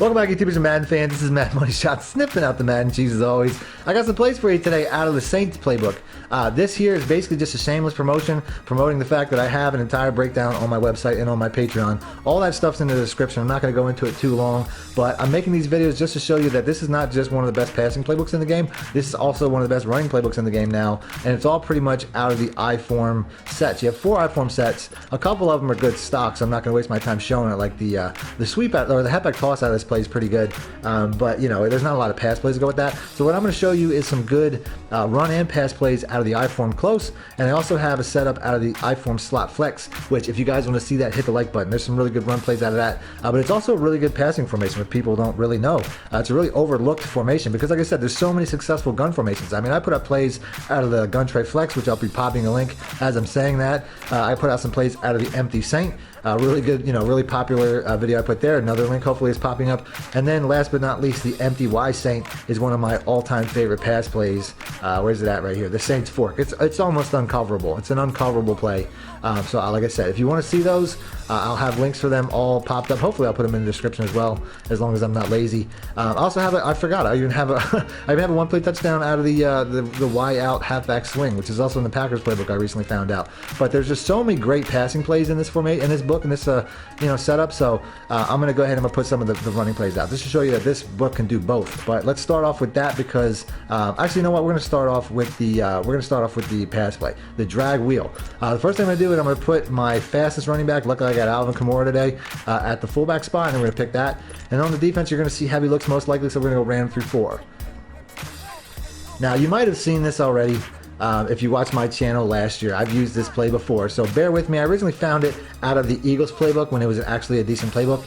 Welcome back, YouTubers and Madden fans. This is MADDENMONEYSHOT, sniffing out the Madden cheese as always. I got some plays for you today out of the Saints playbook. This here is basically just a shameless promotion, promoting the fact that I have an entire breakdown on my website and on my Patreon. All that stuff's in the description. I'm not going to go into it too long, but I'm making these videos just to show you that this is not just one of the best passing playbooks in the game. This is also one of the best running playbooks in the game now, and it's all pretty much out of the I-form sets. You have 4 I-form sets. A couple of them are good stock, so I'm not going to waste my time showing it. Like the sweep out, or the halfback toss out of this play is pretty good, but you know, there's not a lot of pass plays to go with that. So what I'm going to show you is some good run and pass plays out of the I-form close, and I also have a setup out of the I-form slot flex, which if you guys want to see that, hit the like button. There's some really good run plays out of that, but it's also a really good passing formation which people don't really know. It's a really overlooked formation because, like I said, there's so many successful gun formations. I mean, I put up plays out of the gun tray flex, which I'll be popping a link as I'm saying that. I put out some plays out of the empty Saint. Really good, you know, really popular video I put there. Another link hopefully is popping up. And then last but not least, the empty Y Saint is one of my all-time favorite pass plays. Where's it at? Right here. The Saints fork. It's almost uncoverable. It's an uncoverable play. So like I said, if you want to see those, I'll have links for them all popped up. Hopefully I'll put them in the description as well, as long as I'm not lazy. I also have I forgot, I even have a I even have a one-play touchdown out of the Y out halfback swing, which is also in the Packers playbook I recently found out. But there's just so many great passing plays in this format, in this book, in this you know, setup. So I'm gonna go ahead and I'm gonna put some of the running plays out just to show you that this book can do both. But let's start off with that because actually, you know what? We're gonna start off with the pass play, the drag wheel. The first thing I'm gonna do is I'm gonna put my fastest running back. Luckily, I got Alvin Kamara today at the fullback spot, and we're gonna pick that. And on the defense, you're gonna see heavy looks most likely, so we're gonna go ram through 4. Now, you might have seen this already. If you watched my channel last year, I've used this play before, so bear with me. I originally found it out of the Eagles playbook when it was actually a decent playbook,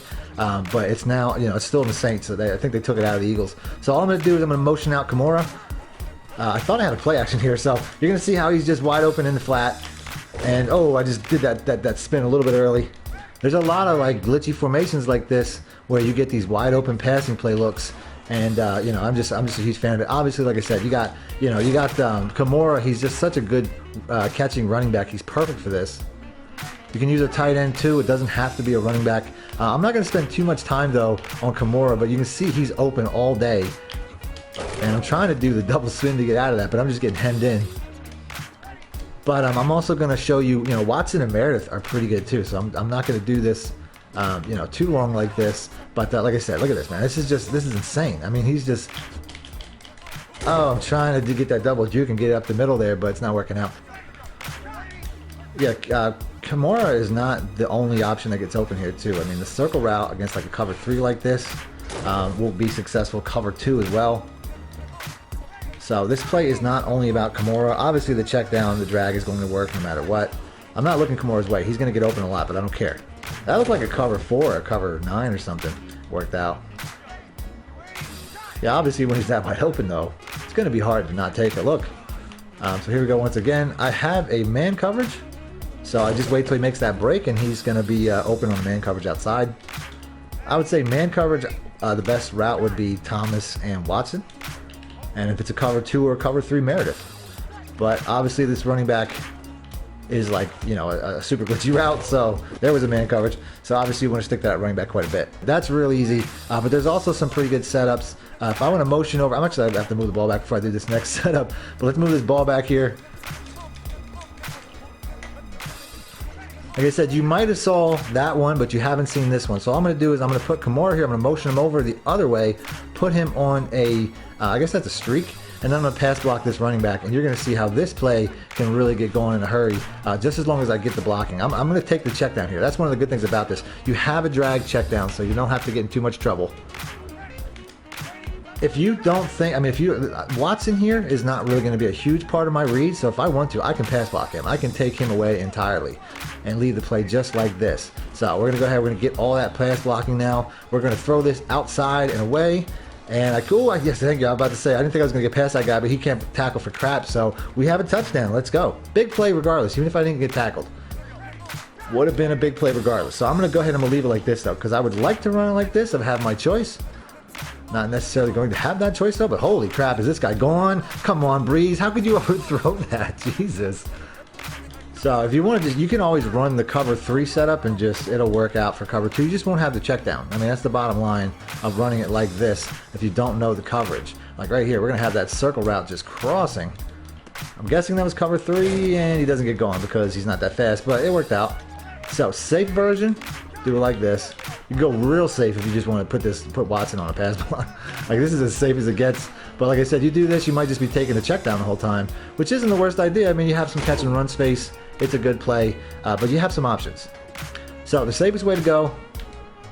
but it's now, you know, it's still in the Saints, so I think they took it out of the Eagles. So all I'm going to do is I'm going to motion out Kamara. I thought I had a play action here, so you're going to see how he's just wide open in the flat, and oh, I just did that spin a little bit early. There's a lot of like glitchy formations like this where you get these wide open passing play looks. And you know, I'm just a huge fan of it. Obviously, like I said, you got Kamara. He's just such a good catching running back. He's perfect for this. You can use a tight end too. It doesn't have to be a running back. I'm not going to spend too much time though on Kamara, but you can see he's open all day. And I'm trying to do the double spin to get out of that, but I'm just getting hemmed in. But I'm also going to show you, you know, Watson and Meredith are pretty good too. So I'm not going to do this you know, too long like this, but like I said, look at this, man. This is insane. I mean, he's just, oh, I'm trying to get that double juke and get it up the middle there, but it's not working out. Yeah, Kamara is not the only option that gets open here too. I mean, the circle route against like a cover 3 like this will be successful. Cover 2 as well. So this play is not only about Kamara. Obviously, the check down, the drag is going to work no matter what. I'm not looking Kamara's way. He's going to get open a lot, but I don't care. That looked like a cover 4 or a cover 9 or something. Worked out. Yeah, obviously when he's that wide open though, it's going to be hard to not take a look. So here we go once again. I have a man coverage, so I just wait till he makes that break and he's going to be open on the man coverage outside. I would say man coverage, the best route would be Thomas and Watson. And if it's a cover 2 or a cover 3, Meredith. But obviously this running back is like, you know, a super glitchy route, so there was a man coverage. So obviously you want to stick that running back quite a bit. That's real easy, but there's also some pretty good setups. If I want to motion over, I'm actually have to move the ball back before I do this next setup, but let's move this ball back here. Like I said, you might have saw that one, but you haven't seen this one. So all I'm going to do is I'm going to put Kamara here. I'm going to motion him over the other way, put him on a, I guess that's a streak. And then I'm going to pass block this running back, and you're going to see how this play can really get going in a hurry, just as long as I get the blocking. I'm going to take the check down here. That's one of the good things about this. You have a drag check down, so you don't have to get in too much trouble. If you don't think, I mean, Watson here is not really going to be a huge part of my read, so if I want to, I can pass block him. I can take him away entirely and leave the play just like this. So we're going to go ahead, we're going to get all that pass blocking now. We're going to throw this outside and away. And yes, thank you. I was about to say, I didn't think I was going to get past that guy, but he can't tackle for crap. So we have a touchdown. Let's go. Big play regardless, even if I didn't get tackled. Would have been a big play regardless. So I'm going to go ahead and I'm going to leave it like this, though, because I would like to run it like this if I have my choice. Not necessarily going to have that choice, though, but holy crap, is this guy gone? Come on, Breeze. How could you overthrow that? Jesus. So if you want to, you can always run the cover 3 setup and it'll work out for cover 2. You just won't have the check down. I mean, that's the bottom line of running it like this if you don't know the coverage. Like right here, we're going to have that circle route just crossing. I'm guessing that was cover 3, and he doesn't get going because he's not that fast, but it worked out. So safe version, do it like this. You can go real safe if you just want to put Watson on a pass block. Like this is as safe as it gets. But like I said, you do this, you might just be taking the check down the whole time, which isn't the worst idea. I mean, you have some catch and run space. It's a good play, but you have some options. So the safest way to go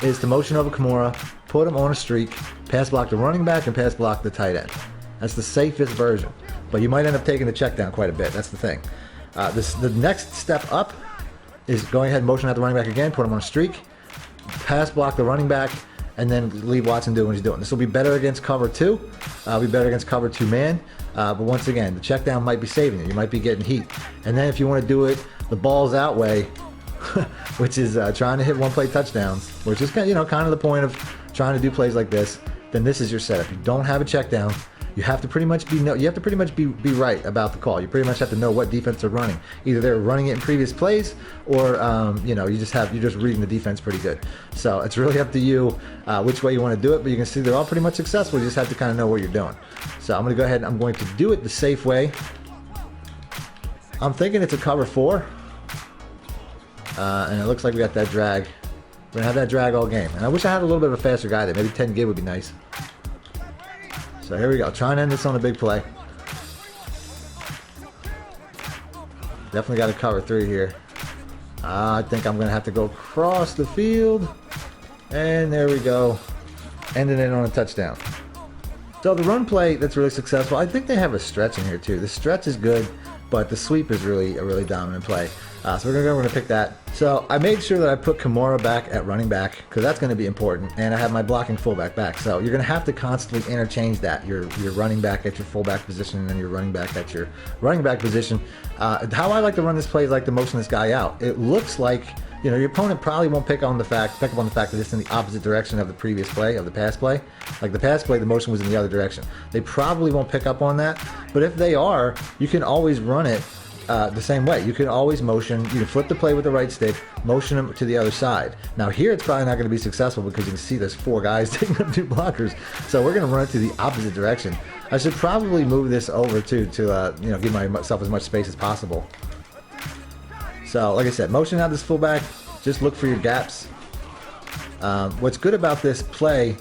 is to motion over Kimura, put him on a streak, pass block the running back, and pass block the tight end. That's the safest version. But you might end up taking the check down quite a bit. That's the thing. The next step up is going ahead and motion out the running back again, put him on a streak, pass block the running back, and then leave Watson doing what he's doing. This will be better against cover 2. Be better against cover 2 man. But once again, the check down might be saving you. You might be getting heat. And then if you want to do it the balls out way, which is trying to hit one-play touchdowns, which is kind of the point of trying to do plays like this, then this is your setup. You don't have a check down. You have to pretty much be right about the call. You pretty much have to know what defense they're running. Either they're running it in previous plays, or you're just reading the defense pretty good. So it's really up to you which way you want to do it. But you can see they're all pretty much successful. You just have to kind of know what you're doing. So I'm going to go ahead and I'm going to do it the safe way. I'm thinking it's a cover 4, and it looks like we got that drag. We're gonna have that drag all game. And I wish I had a little bit of a faster guy there. Maybe 10 gig would be nice. So here we go. Trying to end this on a big play. Definitely got to cover 3 here. I think I'm going to have to go across the field. And there we go. Ending it on a touchdown. So the run play that's really successful, I think they have a stretch in here too. The stretch is good, but the sweep is really a really dominant play. So we're going to pick that. So I made sure that I put Kimura back at running back because that's going to be important, and I have my blocking fullback back. So you're going to have to constantly interchange that. Your running back at your fullback position and then your running back at your running back position. How I like to run this play is like to motion this guy out. It looks like your opponent probably won't pick up on the fact that it's in the opposite direction of the previous play, of the pass play. Like the pass play, the motion was in the other direction. They probably won't pick up on that, but if they are, you can always run it the same way. You can always motion, you can flip the play with the right stick, motion them to the other side. Now here it's probably not going to be successful because you can see there's 4 guys taking up 2 blockers. So we're going to run it to the opposite direction. I should probably move this over to give myself as much space as possible. So like I said, motion out this fullback, just look for your gaps. What's good about this play,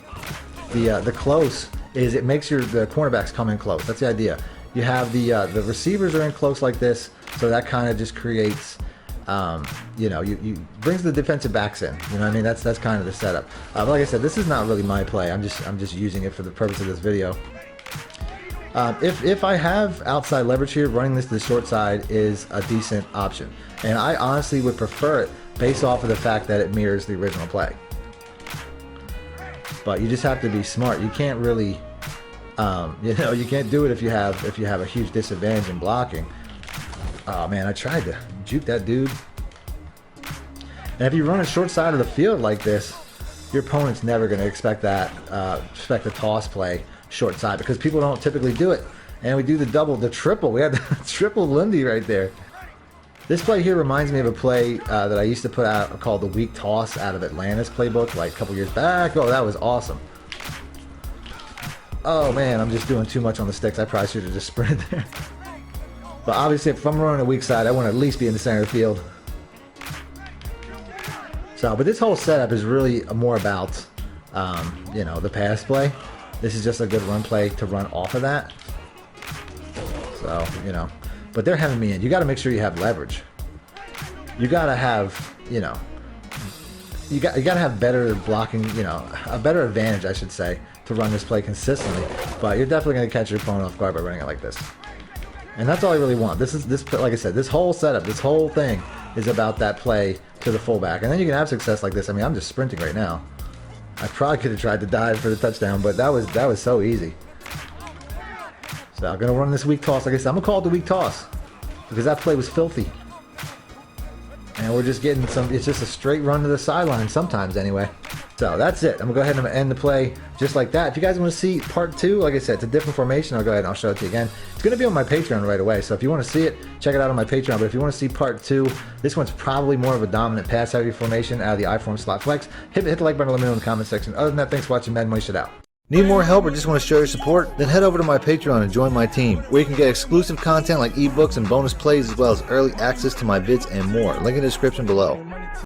the close, is it makes the cornerbacks come in close. That's the idea. You have the receivers are in close like this, so that kind of just creates, you brings the defensive backs in. You know what I mean? That's kind of the setup. But like I said, this is not really my play. I'm just using it for the purpose of this video. If I have outside leverage here, running this to the short side is a decent option, and I honestly would prefer it based off of the fact that it mirrors the original play. But you just have to be smart. You can't really. You can't do it if you have a huge disadvantage in blocking. Oh man, I tried to juke that dude. And if you run a short side of the field like this, your opponent's never going to expect a toss play short side because people don't typically do it. And we do the triple. We had the triple Lindy right there. This play here reminds me of a play that I used to put out called the weak toss out of Atlanta's playbook like a couple years back. Oh, that was awesome. Oh man, I'm just doing too much on the sticks. I probably should have just sprinted there. But obviously, if I'm running a weak side, I want to at least be in the center of the field. So, but this whole setup is really more about, the pass play. This is just a good run play to run off of that. So, but they're having me in. You got to make sure you have leverage. You got to have, you got to have better blocking, a better advantage, I should say, to run this play consistently. But you're definitely going to catch your opponent off guard by running it like this. And that's all I really want. This, like I said, this whole setup, this whole thing is about that play to the fullback. And then you can have success like this. I mean, I'm just sprinting right now. I probably could have tried to dive for the touchdown, but that was so easy. So I'm going to run this weak toss. Like I said, I'm going to call it the weak toss because that play was filthy. And we're just getting some, it's just a straight run to the sideline sometimes anyway. So that's it. I'm gonna go ahead and end the play just like that. If you guys want to see part 2, like I said, it's a different formation. I'll go ahead and I'll show it to you again. It's gonna be on my Patreon right away. So if you want to see it, check it out on my Patreon. But if you want to see part 2, this one's probably more of a dominant pass heavy formation out of the I-form slot flex. Hit the like button, let me know in the comment section. Other than that, thanks for watching. Madden Money Shot out. Need more help or just want to show your support? Then head over to my Patreon and join my team, where you can get exclusive content like ebooks and bonus plays, as well as early access to my vids and more. Link in the description below.